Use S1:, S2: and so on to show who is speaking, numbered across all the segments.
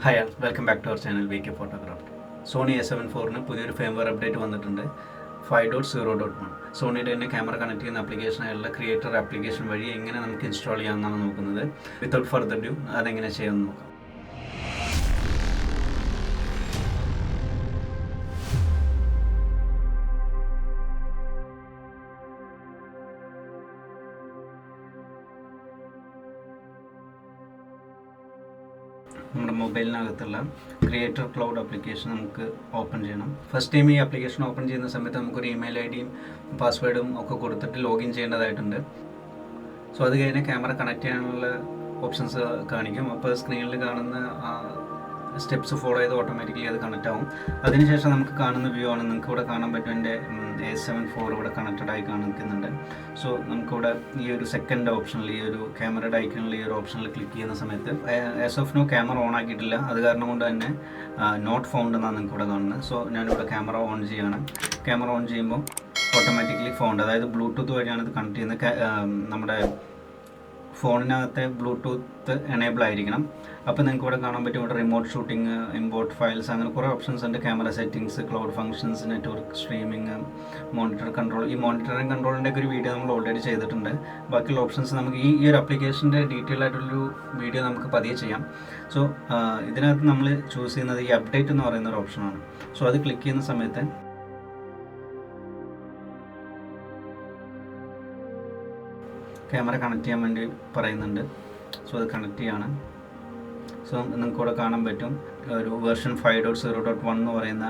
S1: Hi all, welcome back to our channel V K photographer. Sony A7 IV പുതിയൊരു firmware update വന്നിട്ടുണ്ട് 5.0.1. സോണിയുടെ തന്നെ camera connect ചെയ്യുന്ന ആപ്ലിക്കേഷനായുള്ള creator application വഴി എങ്ങനെ നമുക്ക് ഇൻസ്റ്റാൾ ചെയ്യാമെന്നാണ് നോക്കുന്നത്. വിത്തൗട്ട് ഫർദർ ഡ്യൂ അതെങ്ങനെ ചെയ്യാമെന്ന് നോക്കാം. നമ്മുടെ മൊബൈലിനകത്തുള്ള ക്രിയേറ്റർ ക്ലൗഡ് ആപ്ലിക്കേഷൻ നമുക്ക് ഓപ്പൺ ചെയ്യണം. ഫസ്റ്റ് ടൈം ഈ ആപ്ലിക്കേഷൻ ഓപ്പൺ ചെയ്യുന്ന സമയത്ത് നമുക്കൊരു ഇമെയിൽ ഐഡിയും പാസ്വേഡും ഒക്കെ കൊടുത്തിട്ട് ലോഗിൻ ചെയ്യേണ്ടതായിട്ടുണ്ട്. സോ അത് കഴിഞ്ഞ് ക്യാമറ കണക്ട് ചെയ്യാനുള്ള ഓപ്ഷൻസ് കാണിക്കും. അപ്പോൾ സ്ക്രീനിൽ കാണുന്ന സ്റ്റെപ്സ് ഫോളോ ചെയ്ത് ഓട്ടോമാറ്റിക്കലി അത് കണക്റ്റ് ആവും. അതിനുശേഷം നമുക്ക് കാണുന്ന വ്യൂ ആണ്. നിങ്ങൾക്ക് ഇവിടെ കാണാൻ പറ്റും എൻ്റെ A7 IV ഇവിടെ കണക്റ്റഡ് ആയി കാണിക്കുന്നുണ്ട്. സോ നമുക്കിവിടെ ഈ ഒരു സെക്കൻഡ് ഓപ്ഷനിൽ, ഈ ഒരു ക്യാമറയുടെ ഐക്കണിൽ, ഈ ഒരു ഓപ്ഷനിൽ ക്ലിക്ക് ചെയ്യുന്ന സമയത്ത് as of now camera on ആക്കിയിട്ടില്ല. അത് കാരണം കൊണ്ട് തന്നെ നോട്ട് ഫൗണ്ട് എന്നാണ് നിങ്ങൾക്ക് ഇവിടെ കാണുന്നത്. സോ ഞാനിവിടെ ക്യാമറ ഓൺ ചെയ്യുകയാണ്. ക്യാമറ ഓൺ ചെയ്യുമ്പോൾ ഓട്ടോമാറ്റിക്കലി ഫൗണ്ട്, അതായത് ബ്ലൂടൂത്ത് വഴിയാണ് ഇത് കണക്ട് ചെയ്യുന്നത്. നമ്മുടെ ഫോണിനകത്തെ ബ്ലൂടൂത്ത് എനേബിൾ ആയിരിക്കണം. അപ്പോൾ നിങ്ങൾക്ക് ഇവിടെ കാണാൻ പറ്റും, ഇവിടെ റിമോട്ട് ഷൂട്ടിംഗ്, ഇമ്പോർട്ട് ഫയൽസ്, അങ്ങനെ കുറേ ഓപ്ഷൻസ് ഉണ്ട്. Camera settings, cloud functions, network streaming, monitor control. ഈ മോണിറ്ററിംഗ് കൺട്രോളിൻ്റെ ഒക്കെ ഒരു വീഡിയോ നമ്മൾ ഓൾറെഡി ചെയ്തിട്ടുണ്ട്. ബാക്കിയുള്ള ഓപ്ഷൻസ് നമുക്ക് ഈ ഒരു ആപ്ലിക്കേഷൻ്റെ ഡീറ്റെയിൽ ആയിട്ടുള്ളൊരു വീഡിയോ നമുക്ക് പതിയെ ചെയ്യാം. സോ ഇതിനകത്ത് നമ്മൾ ചൂസ് ചെയ്യുന്നത് ഈ അപ്ഡേറ്റ് എന്ന് പറയുന്ന ഒരു ഓപ്ഷനാണ്. സോ അത് ക്ലിക്ക് ചെയ്യുന്ന സമയത്ത് ക്യാമറ കണക്ട് ചെയ്യാൻ വേണ്ടി പറയുന്നുണ്ട്. സോ അത് കണക്ട് ചെയ്യാണ്. സോ നിങ്ങൾക്ക് ഇവിടെ കാണാൻ പറ്റും, ഒരു വേർഷൻ 5.0.1 എന്ന് പറയുന്ന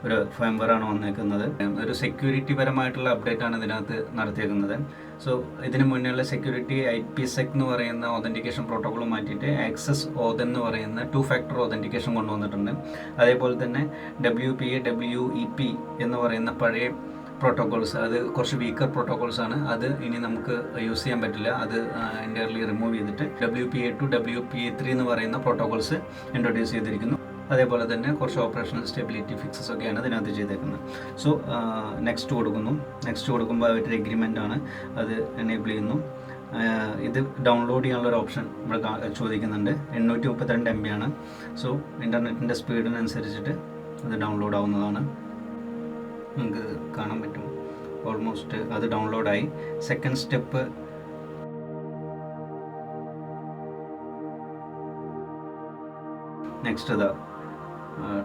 S1: ഒരു ഫേംവെയറാണ് വന്നേക്കുന്നത്. ഒരു സെക്യൂരിറ്റി പരമായിട്ടുള്ള അപ്ഡേറ്റ് ആണ് ഇതിനകത്ത് നടത്തിയേക്കുന്നത്. സോ ഇതിന് മുന്നേയുള്ള സെക്യൂരിറ്റി IPsec എന്ന് പറയുന്ന ഒതൻറ്റിക്കേഷൻ പ്രോട്ടോകോൾ മാറ്റിയിട്ട് ആക്സസ് ഓതൻ എന്ന് പറയുന്ന 2 ഫാക്ടർ ഒതൻറ്റിക്കേഷൻ കൊണ്ടുവന്നിട്ടുണ്ട്. അതേപോലെ തന്നെ WPA WEP എന്ന് പറയുന്ന പഴയ പ്രോട്ടോകോൾസ്, അത് കുറച്ച് വീക്കർ പ്രോട്ടോകോൾസ് ആണ്. അത് ഇനി നമുക്ക് യൂസ് ചെയ്യാൻ പറ്റില്ല. അത് എൻ്റയർലി റിമൂവ് ചെയ്തിട്ട് WPA to WPA3 എന്ന് പറയുന്ന പ്രോട്ടോകോൾസ് ഇൻട്രൊഡ്യൂസ് ചെയ്തിരിക്കുന്നു. അതേപോലെ തന്നെ കുറച്ച് ഓപ്പറേഷണൽ സ്റ്റെബിലിറ്റി ഫിക്സസ് ഒക്കെയാണ് ഇതിനകത്ത് ചെയ്തേക്കുന്നത്. സോ നെക്സ്റ്റ് കൊടുക്കുന്നു. നെക്സ്റ്റ് കൊടുക്കുമ്പോൾ അവരുടെ എഗ്രിമെൻ്റ് ആണ്, അത് എനേബിൾ ചെയ്യുന്നു. ഇത് ഡൗൺലോഡ് ചെയ്യാനുള്ളൊരു ഓപ്ഷൻ ഇവിടെ ചോദിക്കുന്നുണ്ട്. 832 MB ആണ്. സോ ഇൻ്റർനെറ്റിൻ്റെ സ്പീഡിനനുസരിച്ചിട്ട് അത് ഡൗൺലോഡ് ആവുന്നതാണ്. നിങ്ങൾക്ക് കാണാൻ പറ്റും, ഓൾമോസ്റ്റ് അത് ഡൗൺലോഡായി. സെക്കൻഡ് സ്റ്റെപ്പ് നെക്സ്റ്റ് ഇതാ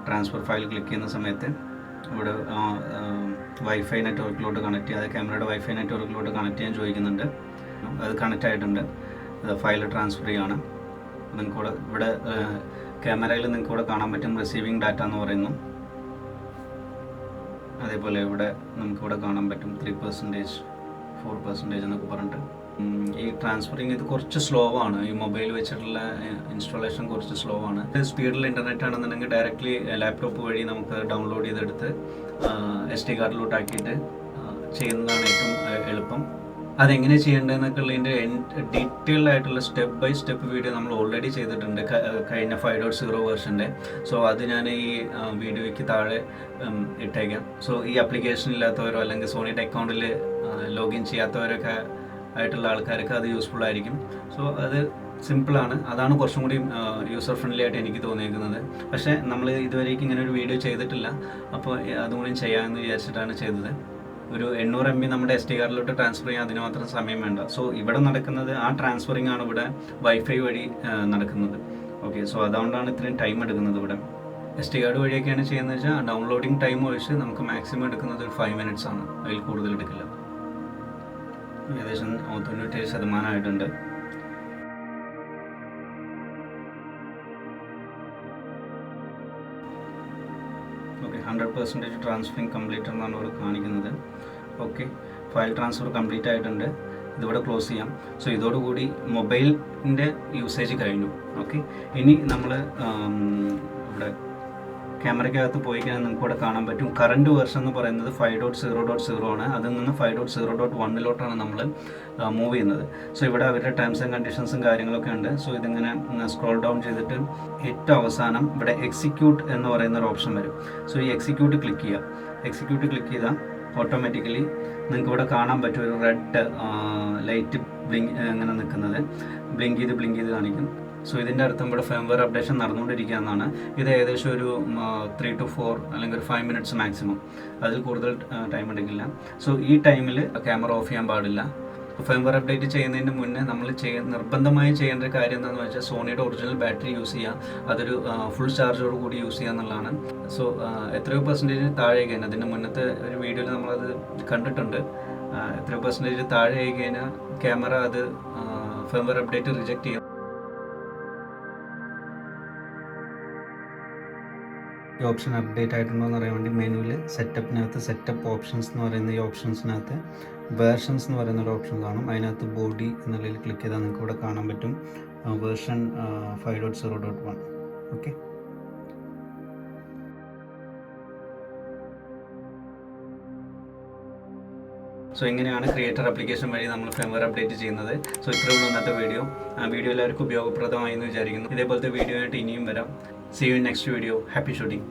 S1: ട്രാൻസ്ഫർ ഫയൽ ക്ലിക്ക് ചെയ്യുന്ന സമയത്ത് ഇവിടെ വൈഫൈ നെറ്റ്വർക്കിലോട്ട് കണക്ട് ചെയ്യുക, ക്യാമറയുടെ വൈഫൈ നെറ്റ്വർക്കിലോട്ട് കണക്ട് ചെയ്യാൻ ചോദിക്കുന്നുണ്ട്. അത് കണക്റ്റ് ആയിട്ടുണ്ട്. ഫയൽ ട്രാൻസ്ഫർ ചെയ്യാണ്. നിങ്ങൾക്ക് ഇവിടെ ക്യാമറയിൽ നിങ്ങൾക്ക് ഇവിടെ കാണാൻ പറ്റും റിസീവിങ് ഡാറ്റ എന്ന് പറയുന്നു. അതേപോലെ ഇവിടെ നമുക്കിവിടെ കാണാൻ പറ്റും 3%, 4% എന്നൊക്കെ പറഞ്ഞിട്ട്. ഈ ട്രാൻസ്ഫറിങ് ഇത് കുറച്ച് സ്ലോ ആണ്. ഈ മൊബൈൽ വെച്ചിട്ടുള്ള ഇൻസ്റ്റാളേഷൻ കുറച്ച് സ്ലോ ആണ്. സ്പീഡിൽ ഇൻ്റർനെറ്റ് ആണെന്നുണ്ടെങ്കിൽ ഡയറക്റ്റ്ലി ലാപ്ടോപ്പ് വഴി നമുക്ക് ഡൗൺലോഡ് ചെയ്തെടുത്ത് SD കാർഡിലോട്ട് ആക്കിയിട്ട് ചെയ്യുന്നതാണ് ഏറ്റവും എളുപ്പം. അതെങ്ങനെ ചെയ്യേണ്ടതെന്നൊക്കെ ഉള്ളതിൻ്റെ ഡീറ്റെയിൽഡ് ആയിട്ടുള്ള സ്റ്റെപ്പ് ബൈ സ്റ്റെപ്പ് വീഡിയോ നമ്മൾ ഓൾറെഡി ചെയ്തിട്ടുണ്ട് കഴിഞ്ഞ 5.0 വേർഷൻ്റെ. സോ അത് ഞാൻ ഈ വീഡിയോയ്ക്ക് താഴെ ഇട്ടേക്കാം. സോ ഈ ആപ്ലിക്കേഷൻ ഇല്ലാത്തവരോ അല്ലെങ്കിൽ സോണിയുടെ അക്കൗണ്ടിൽ ലോഗിൻ ചെയ്യാത്തവരൊക്കെ ആയിട്ടുള്ള ആൾക്കാർക്ക് അത് യൂസ്ഫുൾ ആയിരിക്കും. സോ അത് സിമ്പിളാണ്. അതാണ് കുറച്ചും കൂടി യൂസർ ഫ്രണ്ട്ലി ആയിട്ട് എനിക്ക് തോന്നിയിരിക്കുന്നത്. പക്ഷേ നമ്മൾ ഇതുവരേക്കും ഇങ്ങനെ ഒരു വീഡിയോ ചെയ്തിട്ടില്ല. അപ്പോൾ അതും കൂടി ചെയ്യാമെന്ന് വിചാരിച്ചിട്ടാണ് ചെയ്തത്. ഒരു 800 MB നമ്മുടെ SD കാർഡിലോട്ട് ട്രാൻസ്ഫർ ചെയ്യാൻ അതിന് മാത്രം സമയം വേണ്ട. സോ ഇവിടെ നടക്കുന്നത് ആ ട്രാൻസ്ഫറിങ് ആണ് ഇവിടെ വൈഫൈ വഴി നടക്കുന്നത്. ഓക്കെ, സോ അതുകൊണ്ടാണ് ഇത്രയും ടൈം എടുക്കുന്നത്. ഇവിടെ SD കാർഡ് വഴിയൊക്കെയാണ് ചെയ്യുന്നത് വെച്ചാൽ ഡൗൺലോഡിങ് ടൈം ഒഴിച്ച് നമുക്ക് മാക്സിമം എടുക്കുന്നത് ഒരു 5 minutes ആണ്. അതിൽ കൂടുതൽ എടുക്കില്ല. ഏകദേശം 97% ആയിട്ടുണ്ട്. ഓക്കെ, 100% ട്രാൻസ്ഫറിങ് കംപ്ലീറ്റ് എന്നാണ് ഇവിടെ കാണിക്കുന്നത്. ഓക്കെ, ഫയൽ ട്രാൻസ്ഫർ കംപ്ലീറ്റ് ആയിട്ടുണ്ട്. ഇതിവിടെ ക്ലോസ് ചെയ്യാം. സോ ഇതോടുകൂടി മൊബൈലിൻ്റെ യൂസേജ് കഴിഞ്ഞു. ഓക്കെ, ഇനി നമ്മൾ ഇവിടെ ക്യാമറയ്ക്കകത്ത് പോയി കഴിഞ്ഞാൽ നിങ്ങൾക്ക് ഇവിടെ കാണാൻ പറ്റും കറൻറ്റ് വേർഷൻ എന്ന് പറയുന്നത് 5.0.0 ആണ്. അതിൽ നിന്ന് 5.0.1 നമ്മൾ മൂവ് ചെയ്യുന്നത്. സോ ഇവിടെ അവരുടെ ടേംസ് ആൻഡ് കണ്ടീഷൻസും കാര്യങ്ങളൊക്കെ ഉണ്ട്. സോ ഇതിങ്ങനെ സ്ക്രോൾ ഡൗൺ ചെയ്തിട്ട് ഏറ്റവും അവസാനം ഇവിടെ എക്സിക്യൂട്ട് എന്ന് പറയുന്ന ഒരു ഓപ്ഷൻ വരും. സോ ഈ എക്സിക്യൂട്ട് ക്ലിക്ക് ചെയ്യുക. എക്സിക്യൂട്ട് ക്ലിക്ക് ചെയ്താൽ ഓട്ടോമാറ്റിക്കലി നിങ്ങൾക്ക് ഇവിടെ കാണാൻ പറ്റും ഒരു റെഡ് ലൈറ്റ് ബ്ലിങ്ക് അങ്ങനെ നിൽക്കുന്നത്. ബ്ലിങ്ക് ചെയ്ത് കാണിക്കും. സോ ഇതിൻ്റെ അർത്ഥം ഇവിടെ ഫേംവെയർ അപ്ഡേഷൻ നടന്നുകൊണ്ടിരിക്കുക എന്നാണ്. ഇത് ഏകദേശം ഒരു 3 to 4 അല്ലെങ്കിൽ ഒരു 5 minutes മാക്സിമം, അതിൽ കൂടുതൽ ടൈം എടുക്കില്ല. സോ ഈ ടൈമിൽ ക്യാമറ ഓഫ് ചെയ്യാൻ പാടില്ല. ഫേംവെയർ അപ്ഡേറ്റ് ചെയ്യുന്നതിന് മുന്നേ നമ്മൾ നിർബന്ധമായി ചെയ്യേണ്ട ഒരു കാര്യം എന്താണെന്ന് വെച്ചാൽ സോണിയുടെ ഒറിജിനൽ ബാറ്ററി യൂസ് ചെയ്യുക, അതൊരു ഫുൾ ചാർജോട് കൂടി യൂസ് ചെയ്യുക എന്നുള്ളതാണ്. സോ എത്രയോ പെർസെൻറ്റേജ് താഴെ കഴിഞ്ഞാൽ, അതിൻ്റെ മുന്നത്തെ ഒരു വീഡിയോയിൽ നമ്മളത് കണ്ടിട്ടുണ്ട്, എത്രയോ പെർസെൻറ്റേജ് താഴെ ആയി കഴിഞ്ഞാൽ ക്യാമറ അത് ഫേംവെയർ അപ്ഡേറ്റ് റിജക്റ്റ് ചെയ്യും. ഈ ഓപ്ഷൻ അപ്ഡേറ്റ് ആയിട്ടുണ്ടോ എന്ന് അറിയാൻ വേണ്ടി മെനുവിൽ സെറ്റപ്പിനകത്ത് സെറ്റപ്പ് ഓപ്ഷൻസ് എന്ന് പറയുന്ന ഈ ഓപ്ഷൻസിനകത്ത് വേർഷൻസ് എന്ന് പറയുന്ന ഒരു ഓപ്ഷൻ കാണും. അതിനകത്ത് ബോഡി എന്നുള്ളതിൽ ക്ലിക്ക് ചെയ്താൽ നിങ്ങൾക്ക് ഇവിടെ കാണാൻ പറ്റും വേർഷൻ 5.0.1. ഓക്കെ, സോ ഇങ്ങനെയാണ് ക്രിയേറ്റർ ആപ്ലിക്കേഷൻ വഴി നമ്മൾ ഫേംവെയർ അപ്ഡേറ്റ് ചെയ്യുന്നത്. സോ ഇത്രയേ ഉള്ളൂ ഇന്നത്തെ വീഡിയോ എല്ലാവർക്കും ഉപയോഗപ്രദമായി എന്ന് വിചാരിക്കുന്നു. ഇതേപോലത്തെ വീഡിയോ ആയിട്ട് ഇനിയും വരാം. See you in next video. Happy shooting.